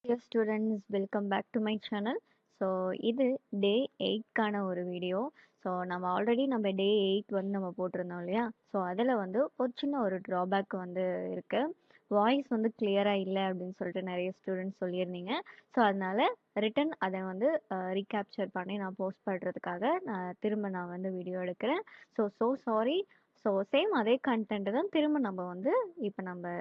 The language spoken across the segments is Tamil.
Dear students, welcome back to my channel. So இது டே 8க்கான ஒரு வீடியோ. ஸோ நம்ம டே 8 வந்து நம்ம போட்டிருந்தோம் இல்லையா? ஸோ அதில் வந்து ஒரு சின்ன ஒரு ட்ராபேக் வந்து இருக்கு. வாய்ஸ் வந்து கிளியராக இல்லை அப்படின்னு சொல்லிட்டு நிறைய ஸ்டூடெண்ட்ஸ் சொல்லியிருந்தீங்க. ஸோ அதனால ரிட்டன் அதை வந்து ரீகேப்சர் பண்ணி நான் போஸ்ட் பண்ணுறதுக்காக நான் வந்து வீடியோ எடுக்கிறேன். So sorry. ஸோ சேம் அதே கண்டென்ட் தான் திரும்ப நம்ம வந்து இப்போ நம்ம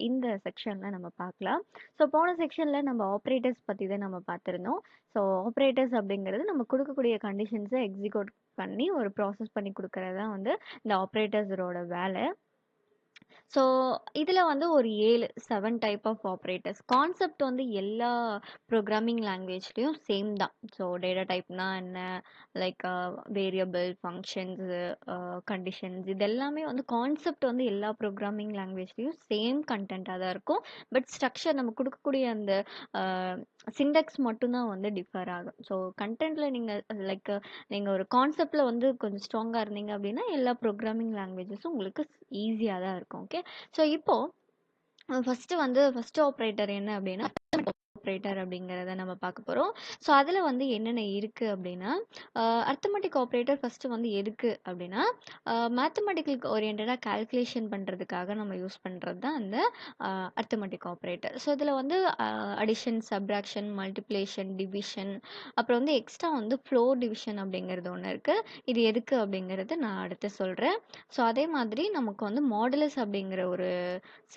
இந்த செக்ஷனில் நம்ம பார்க்கலாம். ஸோ போன செக்ஷனில் நம்ம ஆப்ரேட்டர்ஸ் பற்றி தான் நம்ம பார்த்துருந்தோம். ஸோ ஆப்ரேட்டர்ஸ் அப்படிங்கிறது நம்ம கொடுக்கக்கூடிய கண்டிஷன்ஸை எக்ஸிக்யூட் பண்ணி ஒரு ப்ராசஸ் பண்ணி கொடுக்கறது தான் வந்து இந்த ஆப்ரேட்டர்ஸரோட வேலை. ஸோ இதில் வந்து ஒரு 7 டைப் ஆஃப் ஆப்ரேட்டர்ஸ் கான்செப்ட் வந்து எல்லா ப்ரோக்ராமிங் லாங்குவேஜ்லேயும் சேம் தான். ஸோ டேட்டா டைப்னா என்ன, லைக் வேரியபிள் ஃபங்க்ஷன்ஸு, கண்டிஷன்ஸ், இது எல்லாமே வந்து கான்செப்ட் வந்து எல்லா ப்ரோக்ராமிங் லாங்குவேஜ்லேயும் சேம் கண்டென்ட்டாக தான் இருக்கும். பட் ஸ்ட்ரக்சர் நம்ம கொடுக்கக்கூடிய அந்த சிண்டெக்ஸ் மட்டும்தான் வந்து டிஃபர் ஆகும். ஸோ கண்டென்ட்டில் நீங்கள் ஒரு கான்செப்டில் வந்து கொஞ்சம் ஸ்ட்ராங்காக இருந்தீங்க அப்படின்னா எல்லா ப்ரோக்ராமிங் லாங்குவேஜஸும் உங்களுக்கு ஈஸியாக தான் இருக்கும். ஓகே. ஸோ இப்போது ஃபஸ்ட்டு ஆப்ரேட்டர் என்ன அப்படின்னா ஆப்ரேட்டர் அப்படிங்கிறத நம்ம பார்க்க போகிறோம். ஸோ அதில் வந்து என்னென்ன இருக்குது அப்படின்னா, அர்த்தமெட்டிக் ஆப்ரேட்டர் ஃபஸ்ட்டு வந்து எதுக்கு அப்படின்னா, மேத்தமெட்டிக்கல் ஓரியன்டாக கால்குலேஷன் பண்ணுறதுக்காக நம்ம யூஸ் பண்ணுறது தான் அந்த அர்த்தமெட்டிக் ஆப்ரேட்டர். ஸோ இதில் வந்து அடிஷன், சப்ராக்ஷன், மல்டிப்ளேஷன், டிவிஷன், அப்புறம் வந்து எக்ஸ்ட்ரா வந்து ஃப்ளோர் டிவிஷன் அப்படிங்கிறது ஒன்று இருக்குது. இது எதுக்கு அப்படிங்கிறது நான் அடுத்து சொல்கிறேன். ஸோ அதே மாதிரி நமக்கு வந்து மாடுலஸ் அப்படிங்கிற ஒரு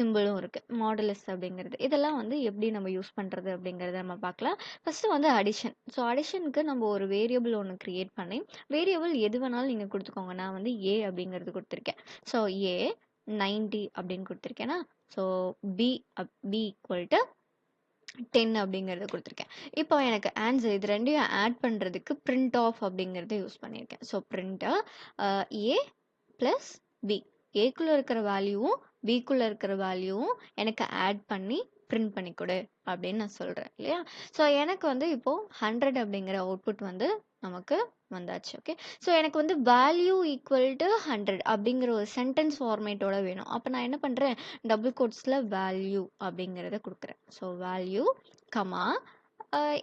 சிம்பிளும் இருக்குது. மாடுலஸ் அப்படிங்கிறது இதெல்லாம் வந்து எப்படி நம்ம யூஸ் பண்ணுறது அப்படிங்கிறத நம்ம பார்க்கலாம். ஃபஸ்ட்டு வந்து அடிஷன். ஸோ அடிஷனுக்கு நம்ம ஒரு வேரியபிள் ஒன்று க்ரியேட் பண்ணி, வேரியபிள் எது வேணாலும் நீங்கள் கொடுத்துக்கோங்க. நான் வந்து ஏ அப்படிங்கிறது கொடுத்துருக்கேன். ஸோ ஏ 90 அப்படின்னு கொடுத்துருக்கேன்னா, ஸோ பி ஈக்குவல் டு 10 அப்படிங்கிறத கொடுத்துருக்கேன். இப்போ எனக்கு ஆன்சர் இது ரெண்டையும் ஆட் பண்ணுறதுக்கு பிரிண்ட் ஆஃப் அப்படிங்கிறத யூஸ் பண்ணியிருக்கேன். ஸோ பிரிண்ட்டு ஏ ப்ளஸ் பி, ஏக்குள்ளே இருக்கிற வேல்யூவும் பிக்குள்ளே இருக்கிற வேல்யூவும் எனக்கு ஆட் பண்ணி பிரிண்ட் பண்ணி கொடு அப்படின்னு நான் சொல்கிறேன் இல்லையா? ஸோ எனக்கு வந்து இப்போது 100 அப்படிங்கிற அவுட்புட் வந்து நமக்கு வந்தாச்சு. ஓகே. ஸோ எனக்கு வந்து வேல்யூ ஈக்குவல் டு 100 அப்படிங்கிற ஒரு சென்டென்ஸ் ஃபார்மேட்டோட வேணும். அப்போ நான் என்ன பண்ணுறேன், டபுள் கோட்ஸில் வேல்யூ அப்படிங்கிறத கொடுக்குறேன். ஸோ வேல்யூ கமா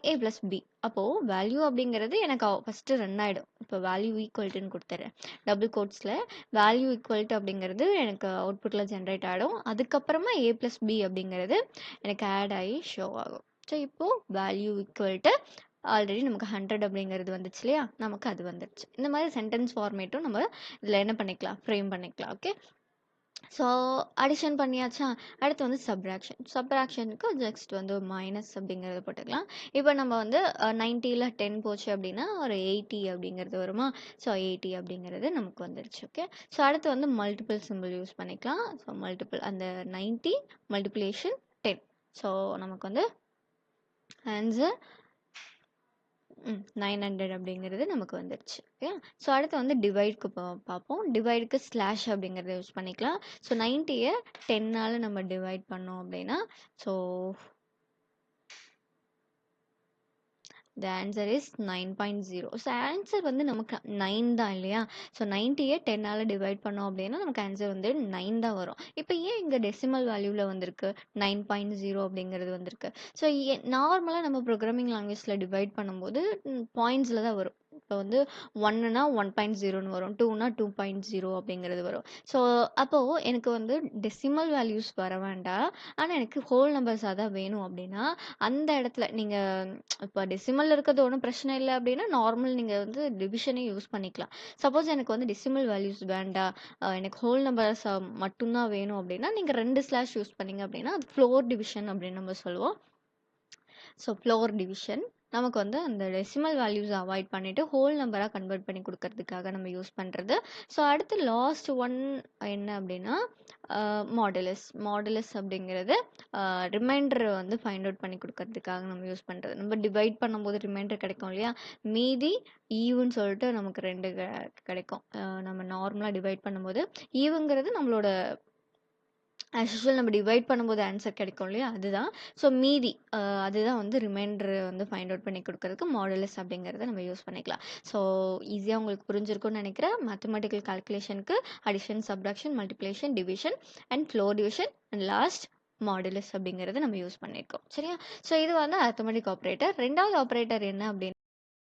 ஏ ப்ளஸ் பி. அப்போது வேல்யூ அப்படிங்கிறது எனக்கு ஃபஸ்ட்டு ரன் ஆகிடும். இப்போ வேல்யூ ஈக்குவல்ட்டுன்னு கொடுத்துட்றேன். டபுள் கோட்ஸில் வேல்யூ ஈக்குவல்ட்டு அப்படிங்கிறது எனக்கு அவுட்புட்டில் ஜென்ரேட் ஆகிடும். அதுக்கப்புறமா ஏ ப்ளஸ் பி அப்படிங்கிறது எனக்கு ஆட் ஆகி ஷோ ஆகும். ஸோ இப்போது வேல்யூ ஈக்குவல்ட்டு ஆல்ரெடி நமக்கு 100 அப்படிங்கிறது வந்துச்சு இல்லையா? நமக்கு அது வந்துடுச்சு. இந்த மாதிரி சென்டென்ஸ் ஃபார்மேட்டும் நம்ம இதில் என்ன பண்ணிக்கலாம், ஃப்ரேம் பண்ணிக்கலாம். ஓகே. ஸோ அடிஷன் பண்ணியாச்சா? அடுத்து வந்து சப்ராக்ஷனுக்கு ஜஸ்ட் வந்து மைனஸ் அப்படிங்கிறத போட்டுக்கலாம். இப்போ நம்ம வந்து 90ல் 10 போச்சு அப்படின்னா ஒரு 80 அப்படிங்கிறது வருமா? ஸோ 80 அப்படிங்கிறது நமக்கு வந்துடுச்சு. ஓகே. ஸோ அடுத்து வந்து மல்டிபிள் சிம்பிள் யூஸ் பண்ணிக்கலாம். ஸோ மல்டிபிள் அந்த 90 மல்டிப்ளிகேஷன் 10. ஸோ நமக்கு வந்து ஆன்சர் 900 அப்படிங்கிறது நமக்கு வந்துடுச்சு. ஓகே. ஸோ அடுத்து வந்து டிவைடுக்கு பார்ப்போம். டிவைடுக்கு ஸ்லாஷ் அப்படிங்கிறத யூஸ் பண்ணிக்கலாம். ஸோ 90யை 10ஆல் நம்ம டிவைட் பண்ணோம் அப்படின்னா, so the answer is 9.0. So answer வந்து நமக்கு 9 தான் இல்லையா? ஸோ 90யை 10ஆல் டிவைட் பண்ணோம் அப்படின்னா நமக்கு ஆன்சர் வந்து 9 தான் வரும். இப்போ ஏன் இங்கே டெசிமல் வேல்யூவில் வந்திருக்கு 9.0 அப்படிங்கிறது வந்திருக்கு? ஸோ நார்மலாக நம்ம ப்ரோக்ராமிங் லாங்குவேஜில் டிவைட் பண்ணும்போது பாயிண்ட்ஸில் தான் வரும். இப்போ வந்து 1னா 1.0ன்னு வரும், 2னா 2.0 அப்படிங்கிறது வரும். ஸோ அப்போது எனக்கு வந்து டெசிமல் வேல்யூஸ் வர வேண்டாம், ஆனால் எனக்கு ஹோல் நம்பர்ஸாக தான் வேணும் அப்படின்னா அந்த இடத்துல நீங்கள் இப்போ டெசிமல் இருக்கிறது ஒன்றும் பிரச்சனை இல்லை அப்படின்னா நார்மல் நீங்கள் வந்து டிவிஷனே யூஸ் பண்ணிக்கலாம். சப்போஸ் எனக்கு வந்து டெசிமல் வேல்யூஸ் வேண்டாம், எனக்கு ஹோல் நம்பர்ஸ் மட்டும்தான் வேணும் அப்படின்னா நீங்கள் 2 ஸ்லாஷ் யூஸ் பண்ணீங்க அப்படின்னா அது ஃப்ளோர் டிவிஷன் அப்படின்னு நம்ம சொல்லுவோம். ஸோ ஃப்ளோர் டிவிஷன் நமக்கு வந்து அந்த டெசிமல் வேல்யூஸ் அவாய்ட் பண்ணிவிட்டு ஹோல் நம்பராக கன்வெர்ட் பண்ணி கொடுக்கறதுக்காக நம்ம யூஸ் பண்ணுறது. ஸோ அடுத்து லாஸ்ட் ஒன் என்ன அப்படின்னா மாடுலஸ் அப்படிங்கிறது ரிமைண்டர் வந்து ஃபைண்ட் அவுட் பண்ணி கொடுக்கறதுக்காக நம்ம யூஸ் பண்ணுறது. நம்ம டிவைட் பண்ணும்போது ரிமைண்டர் கிடைக்கும் இல்லையா? மீதி ஈவுன்னு சொல்லிட்டு நமக்கு 2 கிடைக்கும். நம்ம நார்மலாக டிவைட் பண்ணும்போது ஈவுங்கிறது நம்மளோட ஆஸ் யூஷுவல் நம்ம டிவைட் பண்ணும்போது ஆன்சர் கிடைக்கும் இல்லையா? அதுதான். ஸோ மீதி அதுதான் வந்து ரிமைண்டர் வந்து ஃபைண்ட் அவுட் பண்ணி கொடுக்கறதுக்கு மாடுலஸ் அப்படிங்கிறத நம்ம யூஸ் பண்ணிக்கலாம். ஸோ ஈஸியாக உங்களுக்கு புரிஞ்சிருக்கும்னு நினைக்கிறேன். மேத்தமெட்டிக்கல் கால்குலேஷனுக்கு addition, subtraction, multiplication, division and floor division and last modulus அப்படிங்கிறது நம்ம யூஸ் பண்ணியிருக்கோம். சரியா? ஸோ இது வந்து அரித்மெடிக் ஆப்பரேட்டர். 2வது ஆப்பரேட்டர் என்ன அப்படின்னு